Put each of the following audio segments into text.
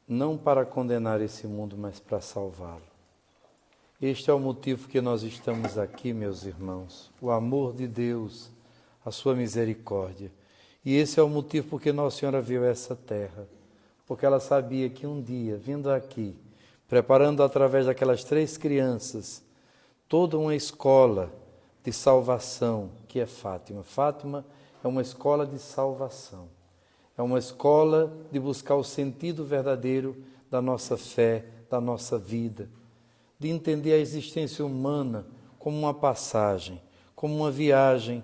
não para condenar esse mundo, mas para salvá-lo. Este é o motivo que nós estamos aqui, meus irmãos. O amor de Deus, a sua misericórdia. E esse é o motivo porque Nossa Senhora veio a essa terra. Porque ela sabia que um dia, vindo aqui, preparando através daquelas 3 crianças, toda uma escola de salvação, que é Fátima. Fátima é uma escola de salvação. É uma escola de buscar o sentido verdadeiro da nossa fé, da nossa vida. De entender a existência humana como uma passagem, como uma viagem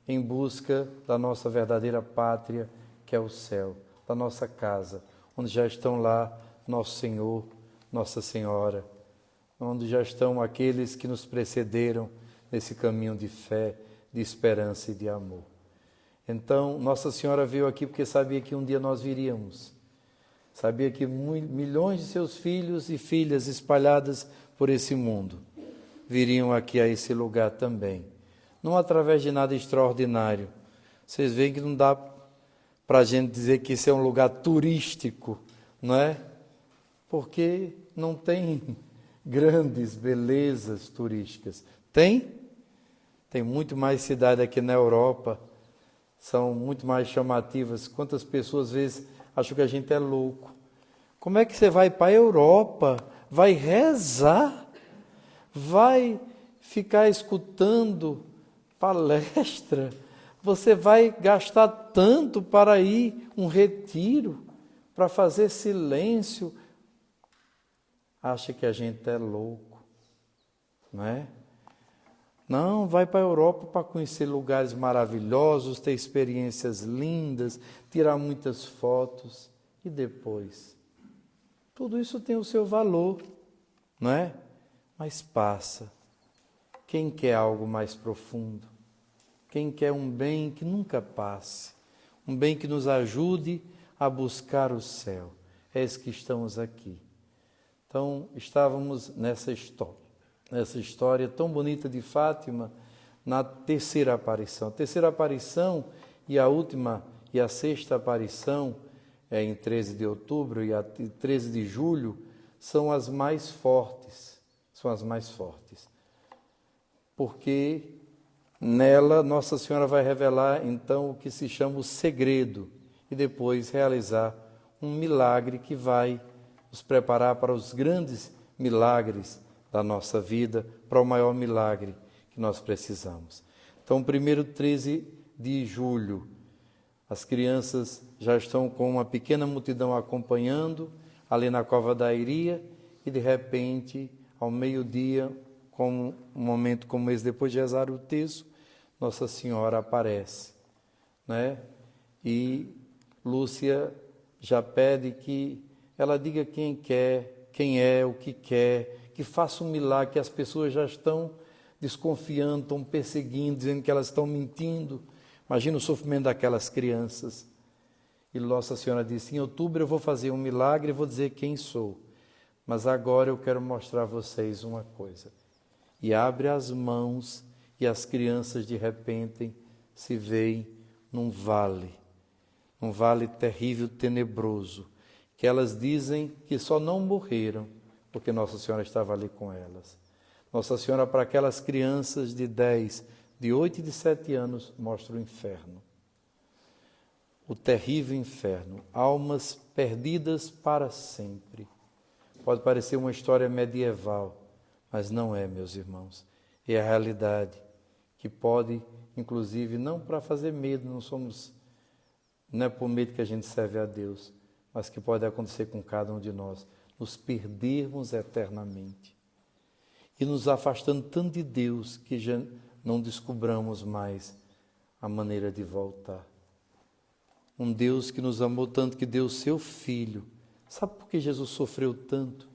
em busca da nossa verdadeira pátria, que é o céu, da nossa casa, onde já estão lá Nosso Senhor, Nossa Senhora, onde já estão aqueles que nos precederam nesse caminho de fé, de esperança e de amor. Então, Nossa Senhora veio aqui porque sabia que um dia nós viríamos. Sabia que milhões de seus filhos e filhas espalhadas por esse mundo viriam aqui a esse lugar também. Não através de nada extraordinário. Vocês veem que não dá para a gente dizer que esse é um lugar turístico, não é? Porque não tem grandes belezas turísticas. Tem muito mais cidade aqui na Europa, são muito mais chamativas. Quantas pessoas às vezes acham que a gente é louco. Como é que você vai para a Europa, vai rezar, vai ficar escutando palestra, você vai gastar tanto para ir um retiro, para fazer silêncio? Acha que a gente é louco, não é? Não, vai para a Europa para conhecer lugares maravilhosos, ter experiências lindas, tirar muitas fotos. E depois? Tudo isso tem o seu valor, não é? Mas passa. Quem quer algo mais profundo? Quem quer um bem que nunca passe? Um bem que nos ajude a buscar o céu? É esse que estamos aqui. Então, estávamos nessa história tão bonita de Fátima, na 3ª aparição. A 3ª aparição e a última e a 6ª aparição, em 13 de outubro e a 13 de julho, são as mais fortes. São as mais fortes. Porque nela Nossa Senhora vai revelar então o que se chama o segredo e depois realizar um milagre que vai nos preparar para os grandes milagres da nossa vida, para o maior milagre que nós precisamos. Então, primeiro 13 de julho, as crianças já estão com uma pequena multidão acompanhando, ali na Cova da Iria, e de repente, ao meio-dia, com um momento como esse, depois de rezar o terço, Nossa Senhora aparece, né? E Lúcia já pede que ela diga quem quer, quem é, o que faça um milagre, que as pessoas já estão desconfiando, estão perseguindo, dizendo que elas estão mentindo. Imagina o sofrimento daquelas crianças. E Nossa Senhora disse, em outubro eu vou fazer um milagre e vou dizer quem sou. Mas agora eu quero mostrar a vocês uma coisa. E abre as mãos e as crianças de repente se veem num vale terrível, tenebroso, que elas dizem que só não morreram porque Nossa Senhora estava ali com elas. Nossa Senhora, para aquelas crianças de 10, de 8 e de 7 anos, mostra o inferno. O terrível inferno. Almas perdidas para sempre. Pode parecer uma história medieval, mas não é, meus irmãos. É a realidade que pode, inclusive, não para fazer medo, não é por medo que a gente serve a Deus, mas que pode acontecer com cada um de nós, nos perdermos eternamente e nos afastando tanto de Deus que já não descobramos mais a maneira de voltar. Um Deus que nos amou tanto que deu o seu Filho. Sabe por que Jesus sofreu tanto?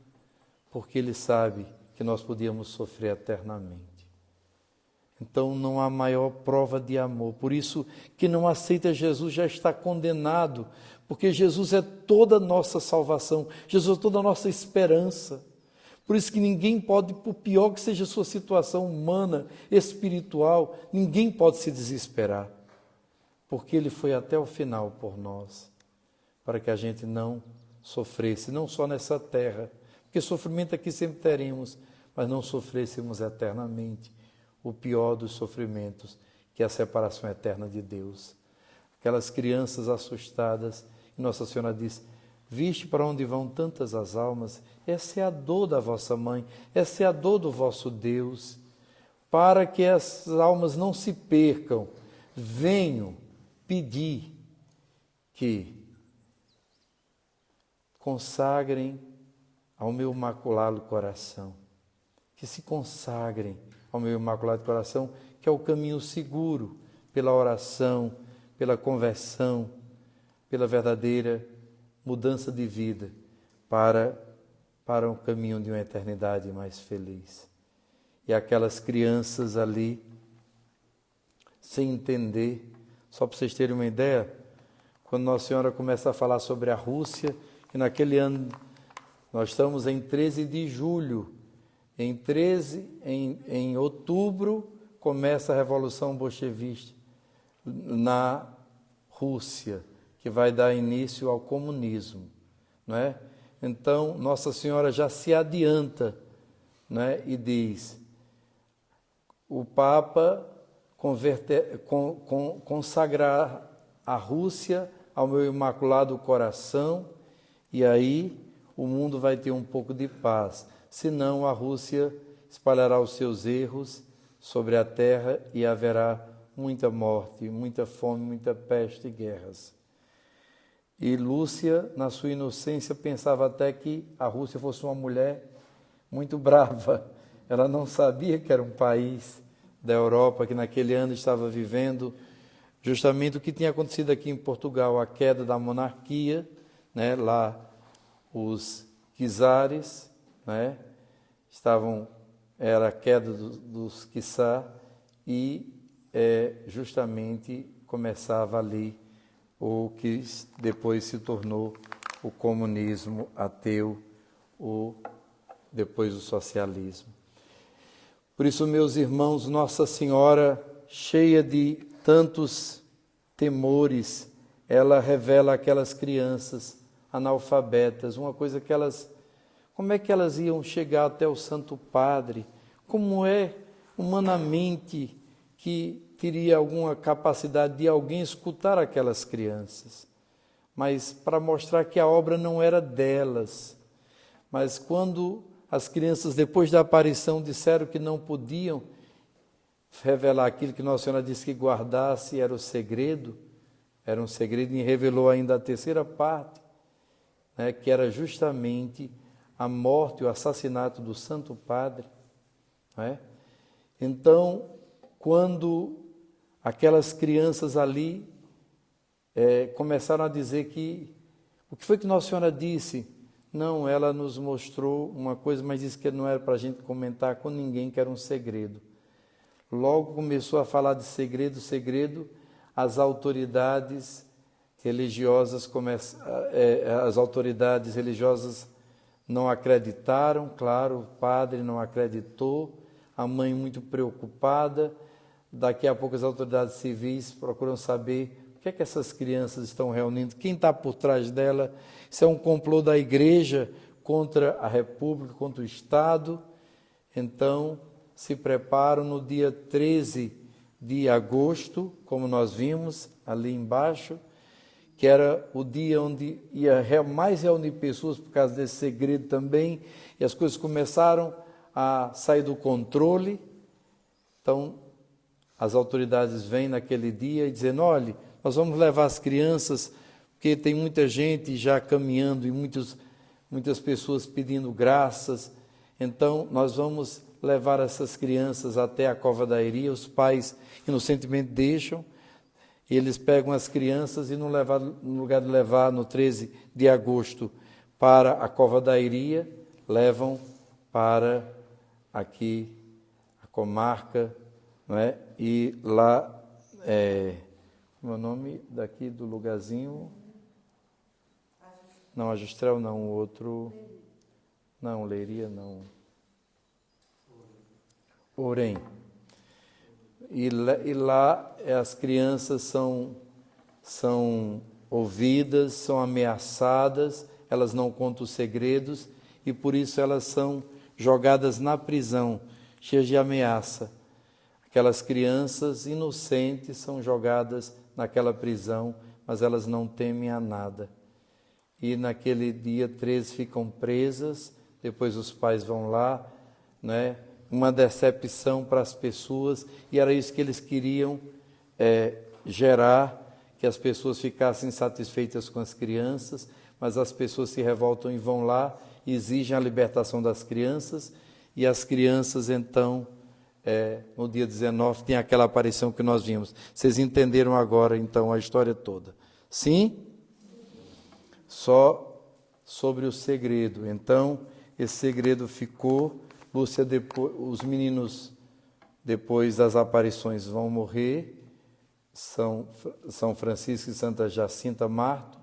Porque Ele sabe que nós podíamos sofrer eternamente. Então não há maior prova de amor. Por isso, quem não aceita Jesus já está condenado, porque Jesus é toda a nossa salvação, Jesus é toda a nossa esperança. Por isso que ninguém pode, por pior que seja a sua situação humana, espiritual, ninguém pode se desesperar, porque Ele foi até o final por nós, para que a gente não sofresse, não só nessa terra, porque sofrimento aqui sempre teremos, mas não sofrêssemos eternamente o pior dos sofrimentos, que é a separação eterna de Deus. Aquelas crianças assustadas, e Nossa Senhora diz: viste para onde vão tantas as almas? Essa é a dor da vossa mãe, essa é a dor do vosso Deus. Para que as almas não se percam, venho pedir que consagrem ao meu imaculado coração, que se consagrem ao meu imaculado coração, que é o caminho seguro pela oração, pela conversão, pela verdadeira mudança de vida para o caminho de uma eternidade mais feliz. E aquelas crianças ali, sem entender, só para vocês terem uma ideia, quando Nossa Senhora começa a falar sobre a Rússia, e naquele ano, nós estamos em 13 de julho, em outubro, começa a Revolução Bolchevista na Rússia, que vai dar início ao comunismo, não é? Então, Nossa Senhora já se adianta, não é? E diz: o Papa consagrar a Rússia ao meu imaculado coração, e aí o mundo vai ter um pouco de paz. Senão a Rússia espalhará os seus erros sobre a terra e haverá muita morte, muita fome, muita peste e guerras. E Lúcia, na sua inocência, pensava até que a Rússia fosse uma mulher muito brava. Ela não sabia que era um país da Europa que naquele ano estava vivendo justamente o que tinha acontecido aqui em Portugal, a queda da monarquia, né? Lá os czares, né? Era a queda dos czar e justamente começava ali o que depois se tornou o comunismo ateu, depois o socialismo. Por isso, meus irmãos, Nossa Senhora, cheia de tantos temores, ela revela aquelas crianças analfabetas, uma coisa que como é que elas iam chegar até o Santo Padre? Como é humanamente que teria alguma capacidade de alguém escutar aquelas crianças? Mas para mostrar que a obra não era delas. Mas quando as crianças, depois da aparição, disseram que não podiam revelar aquilo que Nossa Senhora disse que guardasse, era um segredo, e revelou ainda a terceira parte, né, que era justamente a morte, o assassinato do Santo Padre. Né? Então, quando aquelas crianças ali começaram a dizer que... O que foi que Nossa Senhora disse? Não, ela nos mostrou uma coisa, mas disse que não era para a gente comentar com ninguém, que era um segredo. Logo começou a falar de segredo, as autoridades religiosas não acreditaram, claro, o padre não acreditou, a mãe muito preocupada. Daqui a pouco as autoridades civis procuram saber o que é que essas crianças estão reunindo, quem está por trás dela. Isso é um complô da Igreja contra a República, contra o Estado. Então, se preparam no dia 13 de agosto, como nós vimos ali embaixo, que era o dia onde ia mais reunir pessoas por causa desse segredo também, e as coisas começaram a sair do controle. Então, as autoridades vêm naquele dia e dizem: olha, nós vamos levar as crianças, porque tem muita gente já caminhando e muitas pessoas pedindo graças. Então, nós vamos levar essas crianças até a Cova da Iria. Os pais inocentemente deixam, eles pegam as crianças e no lugar de levar no 13 de agosto para a Cova da Iria, levam para aqui a comarca, não é? E lá, como é o nome daqui do lugarzinho? Não, Ajustrel não, o outro... Não, Leiria não. Orém. E lá as crianças são ouvidas, são ameaçadas, elas não contam os segredos e por isso elas são jogadas na prisão, cheias de ameaça. Aquelas crianças inocentes são jogadas naquela prisão, mas elas não temem a nada. E naquele dia 13 ficam presas, depois os pais vão lá, né? Uma decepção para as pessoas, e era isso que eles queriam gerar, que as pessoas ficassem satisfeitas com as crianças, mas as pessoas se revoltam e vão lá, e exigem a libertação das crianças, e as crianças então, no dia 19, tem aquela aparição que nós vimos. Vocês entenderam agora então a história toda? Sim? Só sobre o segredo. Então, esse segredo ficou. Lúcia, depois, os meninos, depois das aparições, vão morrer. São Francisco e Santa Jacinta Marto.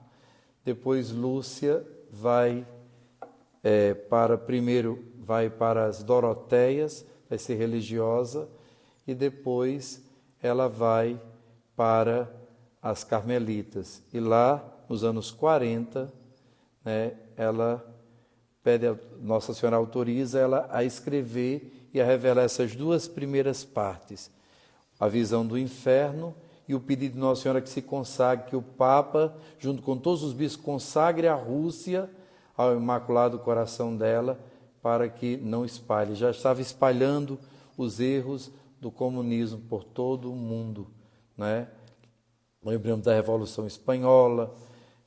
Depois, Lúcia vai vai para as Doroteias, vai ser religiosa. E depois ela vai para as Carmelitas. E lá, nos anos 40, né, ela pede, Nossa Senhora autoriza ela a escrever e a revelar essas duas primeiras partes, a visão do inferno e o pedido de Nossa Senhora que se consagre, que o Papa, junto com todos os bispos, consagre a Rússia ao Imaculado Coração dela, para que não espalhe. Já estava espalhando os erros do comunismo por todo o mundo, né? Lembremos da Revolução Espanhola,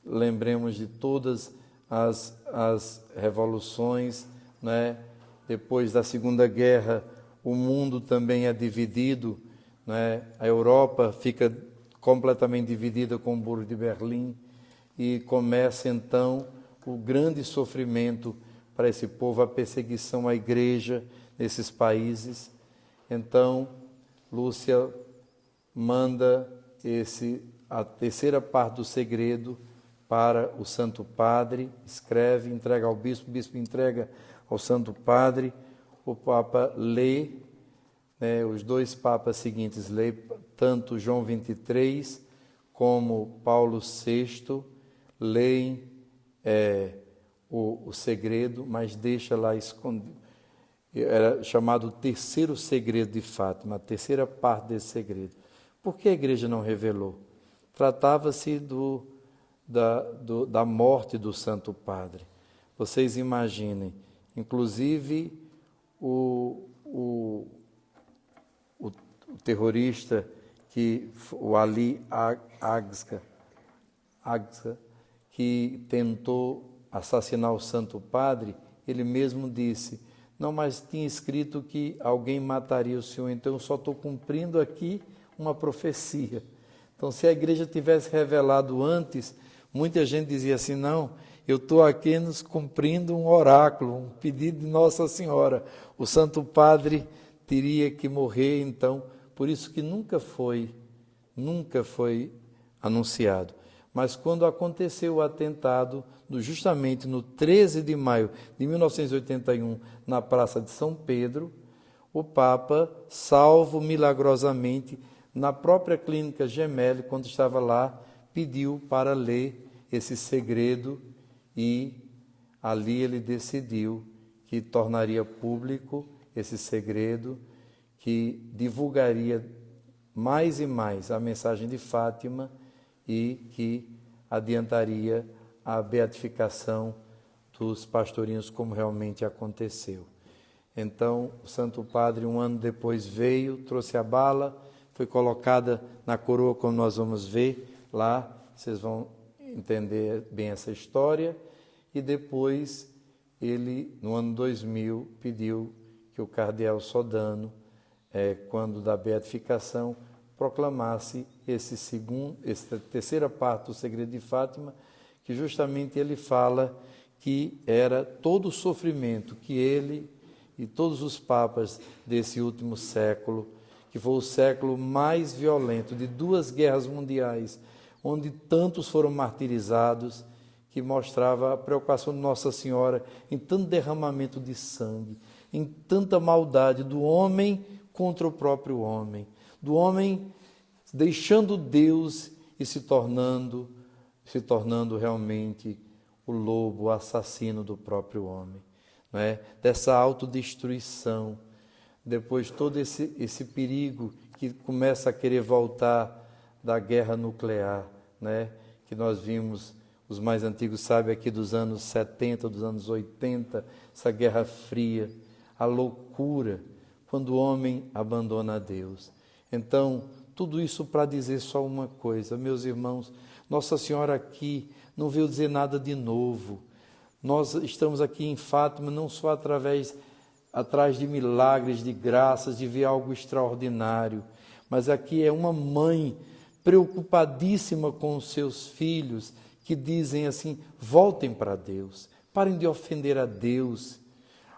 lembremos de todas as revoluções, né? Depois da Segunda Guerra, o mundo também é dividido, né? A Europa fica completamente dividida com o Muro de Berlim e começa então o grande sofrimento para esse povo, a perseguição à igreja nesses países. Então, Lúcia manda a terceira parte do segredo para o Santo Padre, escreve, entrega ao bispo, o bispo entrega ao Santo Padre, o Papa lê, né, os dois papas seguintes lê, tanto João 23 como Paulo VI, leem o segredo, mas deixa lá escondido. Era chamado o terceiro segredo de Fátima, a terceira parte desse segredo. Por que a igreja não revelou? Tratava-se da morte do Santo Padre. Vocês imaginem, inclusive o terrorista, o Ali Agca, que tentou assassinar o Santo Padre, ele mesmo disse: não, mas tinha escrito que alguém mataria o Senhor, então eu só estou cumprindo aqui uma profecia. Então, se a igreja tivesse revelado antes, muita gente dizia assim: não, eu estou aqui nos cumprindo um oráculo, um pedido de Nossa Senhora. O Santo Padre teria que morrer, então, por isso que nunca foi anunciado. Mas quando aconteceu o atentado, justamente no 13 de maio de 1981, na Praça de São Pedro, o Papa, salvo milagrosamente, na própria clínica Gemelli, quando estava lá, pediu para ler esse segredo e ali ele decidiu que tornaria público esse segredo, que divulgaria mais e mais a mensagem de Fátima e que adiantaria a beatificação dos pastorinhos, como realmente aconteceu. Então, o Santo Padre, um ano depois, veio, trouxe a bala, foi colocada na coroa, como nós vamos ver lá, vocês vão entender bem essa história, e depois ele, no ano 2000, pediu que o cardeal Sodano, quando da beatificação, proclamasse essa terceira parte do segredo de Fátima, que justamente ele fala que era todo o sofrimento que ele e todos os papas desse último século, que foi o século mais violento de 2 guerras mundiais, onde tantos foram martirizados, que mostrava a preocupação de Nossa Senhora em tanto derramamento de sangue, em tanta maldade do homem contra o próprio homem, do homem deixando Deus e se tornando realmente o lobo, o assassino do próprio homem, não é? Dessa autodestruição, depois todo esse perigo que começa a querer voltar da guerra nuclear, né? Que nós vimos, os mais antigos sabem aqui dos anos 70, dos anos 80, essa guerra fria, a loucura, quando o homem abandona a Deus. Então, tudo isso para dizer só uma coisa, meus irmãos, Nossa Senhora aqui não veio dizer nada de novo. Nós estamos aqui em Fátima não só atrás de milagres, de graças, de ver algo extraordinário, mas aqui é uma mãe preocupadíssima com os seus filhos, que dizem assim: voltem para Deus, parem de ofender a Deus,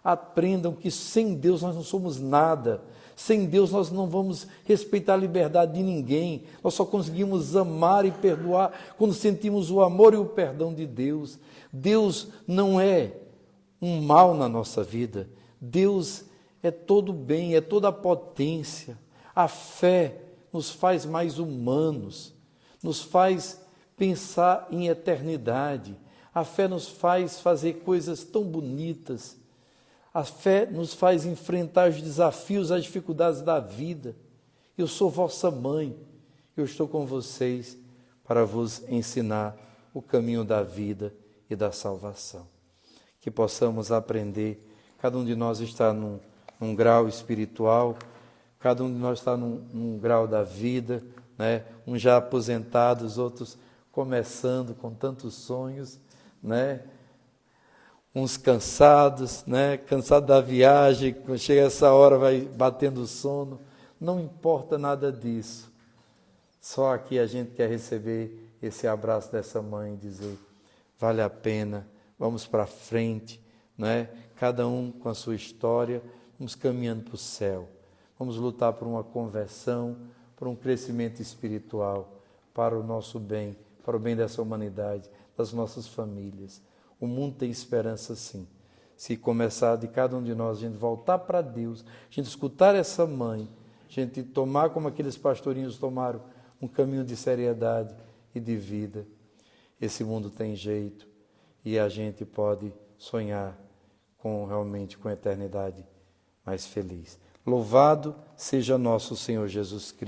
aprendam que sem Deus nós não somos nada, sem Deus nós não vamos respeitar a liberdade de ninguém, nós só conseguimos amar e perdoar quando sentimos o amor e o perdão de Deus. Deus não é um mal na nossa vida, Deus é todo bem, é toda a potência. A fé nos faz mais humanos, nos faz pensar em eternidade. A fé nos faz fazer coisas tão bonitas. A fé nos faz enfrentar os desafios, as dificuldades da vida. Eu sou vossa mãe, eu estou com vocês para vos ensinar o caminho da vida e da salvação. Que possamos aprender, cada um de nós está num grau espiritual, cada um de nós está num grau da vida, né? Uns já aposentados, outros começando com tantos sonhos, né? Uns cansados, né? Cansados da viagem, quando chega essa hora vai batendo sono. Não importa nada disso. Só aqui a gente quer receber esse abraço dessa mãe e dizer: vale a pena, vamos para frente, né? Cada um com a sua história, vamos caminhando para o céu. Vamos lutar por uma conversão, por um crescimento espiritual, para o nosso bem, para o bem dessa humanidade, das nossas famílias. O mundo tem esperança sim. Se começar de cada um de nós, a gente voltar para Deus, a gente escutar essa mãe, a gente tomar como aqueles pastorinhos tomaram, um caminho de seriedade e de vida, esse mundo tem jeito e a gente pode sonhar realmente com a eternidade mais feliz. Louvado seja nosso Senhor Jesus Cristo.